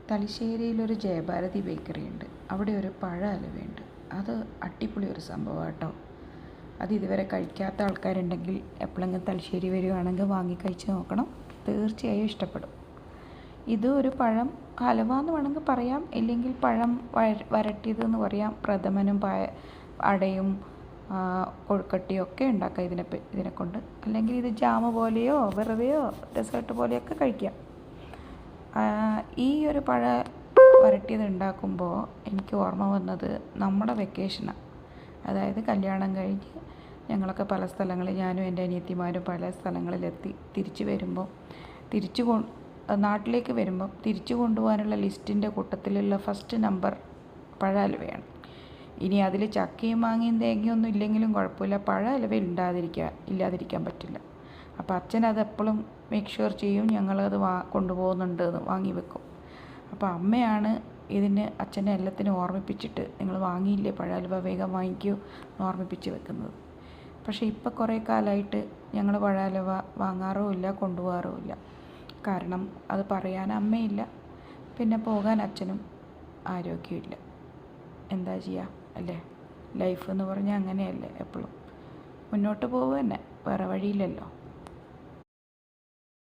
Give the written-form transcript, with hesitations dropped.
തലശ്ശേരിയിലൊരു Jayabharathi bakery ഉണ്ട്. അവിടെ ഒരു പഴ ഹലുവയുണ്ട്. അത് അടിപൊളി ഒരു സംഭവമാണ് കേട്ടോ. അത് ഇതുവരെ കഴിക്കാത്ത ആൾക്കാരുണ്ടെങ്കിൽ എപ്പോഴെങ്കിലും തലശ്ശേരി വരികയാണെങ്കിൽ വാങ്ങി കഴിച്ച് നോക്കണം. തീർച്ചയായും ഇഷ്ടപ്പെടും. ഇത് ഒരു പഴം ഹലുവ എന്ന് വേണമെങ്കിൽ പറയാം, ഇല്ലെങ്കിൽ പഴം വരട്ടിയതെന്ന് പറയാം. പ്രഥമനും അടയും കൊഴുക്കട്ടയും ഒക്കെ ഉണ്ടാക്കാം ഇതിനെക്കൊണ്ട്. അല്ലെങ്കിൽ ഇത് ജാമ് പോലെയോ വെറുതെയോ ഡെസേർട്ട് പോലെയൊക്കെ കഴിക്കാം. ഈ ഒരു പഴ വരട്ടിയത് ഉണ്ടാക്കുമ്പോൾ എനിക്ക് ഓർമ്മ വന്നത് നമ്മുടെ വെക്കേഷനാണ്. അതായത് കല്യാണം കഴിഞ്ഞ് ഞങ്ങളൊക്കെ പല സ്ഥലങ്ങളിൽ, ഞാനും എൻ്റെ അനിയത്തിമാരും പല സ്ഥലങ്ങളിലെത്തി നാട്ടിലേക്ക് വരുമ്പം തിരിച്ചു കൊണ്ടുപോകാനുള്ള ലിസ്റ്റിൻ്റെ കൂട്ടത്തിലുള്ള ഫസ്റ്റ് നമ്പർ പഴ ഹലുവയാണ്. ഇനി അതിൽ ചക്കയും മാങ്ങയും തേങ്ങയൊന്നും ഇല്ലെങ്കിലും കുഴപ്പമില്ല, പഴ ഹലുവ ഇല്ലാതിരിക്കാൻ പറ്റില്ല. അപ്പോൾ അച്ഛൻ അതെപ്പോഴും മേക്ക് ഷുവർ ചെയ്യും, ഞങ്ങളത് കൊണ്ടുപോകുന്നുണ്ട് എന്ന് വാങ്ങി വെക്കും. അപ്പോൾ അമ്മയാണ് ഇതിന് അച്ഛനെ എല്ലാത്തിനും ഓർമ്മിപ്പിച്ചിട്ട്, നിങ്ങൾ വാങ്ങിയില്ലേ പഴ ഹലുവ, വേഗം വാങ്ങിക്കൂ എന്ന് ഓർമ്മിപ്പിച്ച് വെക്കുന്നത്. പക്ഷേ ഇപ്പോൾ കുറേ കാലമായിട്ട് ഞങ്ങൾ പഴ ഹലുവ വാങ്ങാറുമില്ല, കൊണ്ടുപോകാറുമില്ല. കാരണം അത് പറയാൻ അമ്മയില്ല, പിന്നെ പോകാൻ അച്ഛനും ആരോഗ്യമില്ല. എന്താ ചെയ്യുക അല്ലേ? ലൈഫ് എന്ന് പറഞ്ഞാൽ അങ്ങനെയല്ലേ, എപ്പോഴും മുന്നോട്ട് പോകുക തന്നെ, വേറെ വഴിയില്ലല്ലോ.